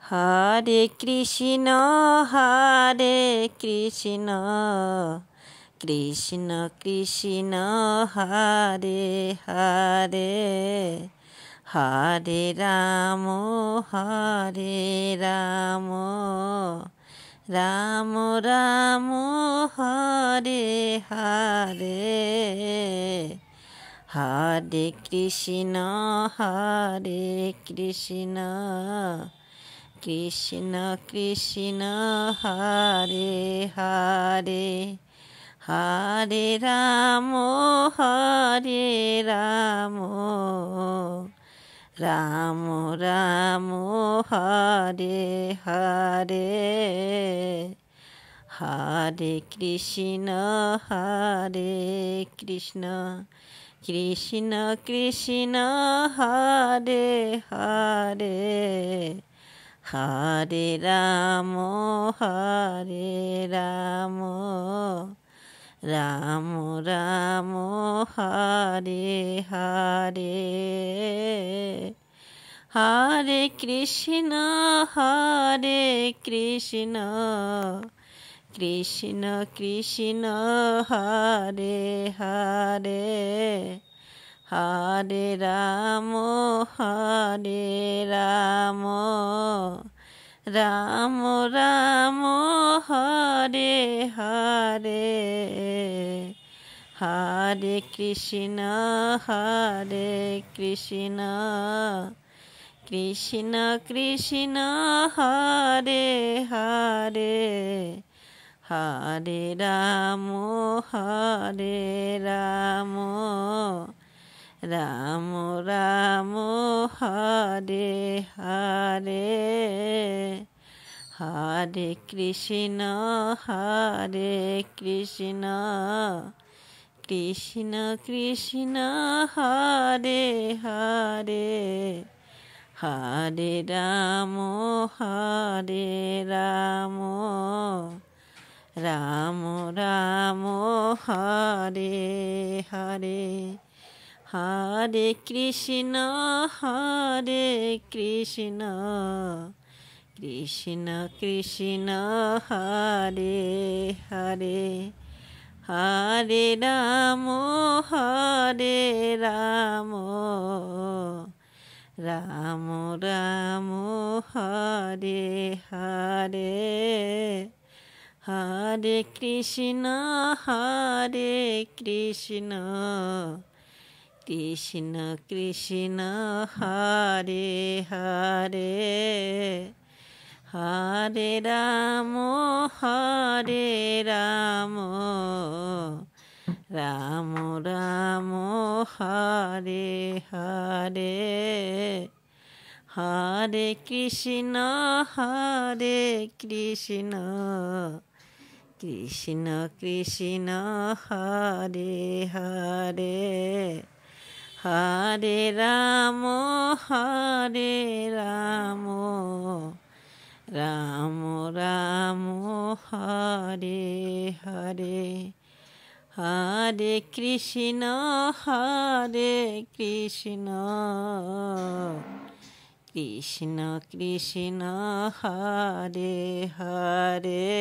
Hare Krishna Krishna Krishna Hare Hare Hare Ram Ram Ram Hare Hare Hare Krishna Krishna Krishna Hare Hare Hare Ram Ram Ram Hare Hare Hare Krishna Krishna Krishna Hare Hare Hare Ram Ram Ram Hare Hare Hare Krishna Krishna Krishna Hare Hare Hare Ram Ram Ram Hare Hare Hare Krishna Krishna Krishna Hare Hare Hare Ram Ram Ram Hare Hare Hare Krishna Krishna Krishna Hare Hare Hare Ram Ram Ram Hare Hare Hare Krishna Krishna Krishna Hare Hare Hare Ram Ram Ram Hare Hare Hare Krishna Krishna Krishna Hare Hare Hare Ram Ram Ram Hare Hare Hare Krishna Krishna Krishna Hare Hare Hare Ram Ram Ram Hare Hare Hare Krishna Krishna Krishna Hare Hare.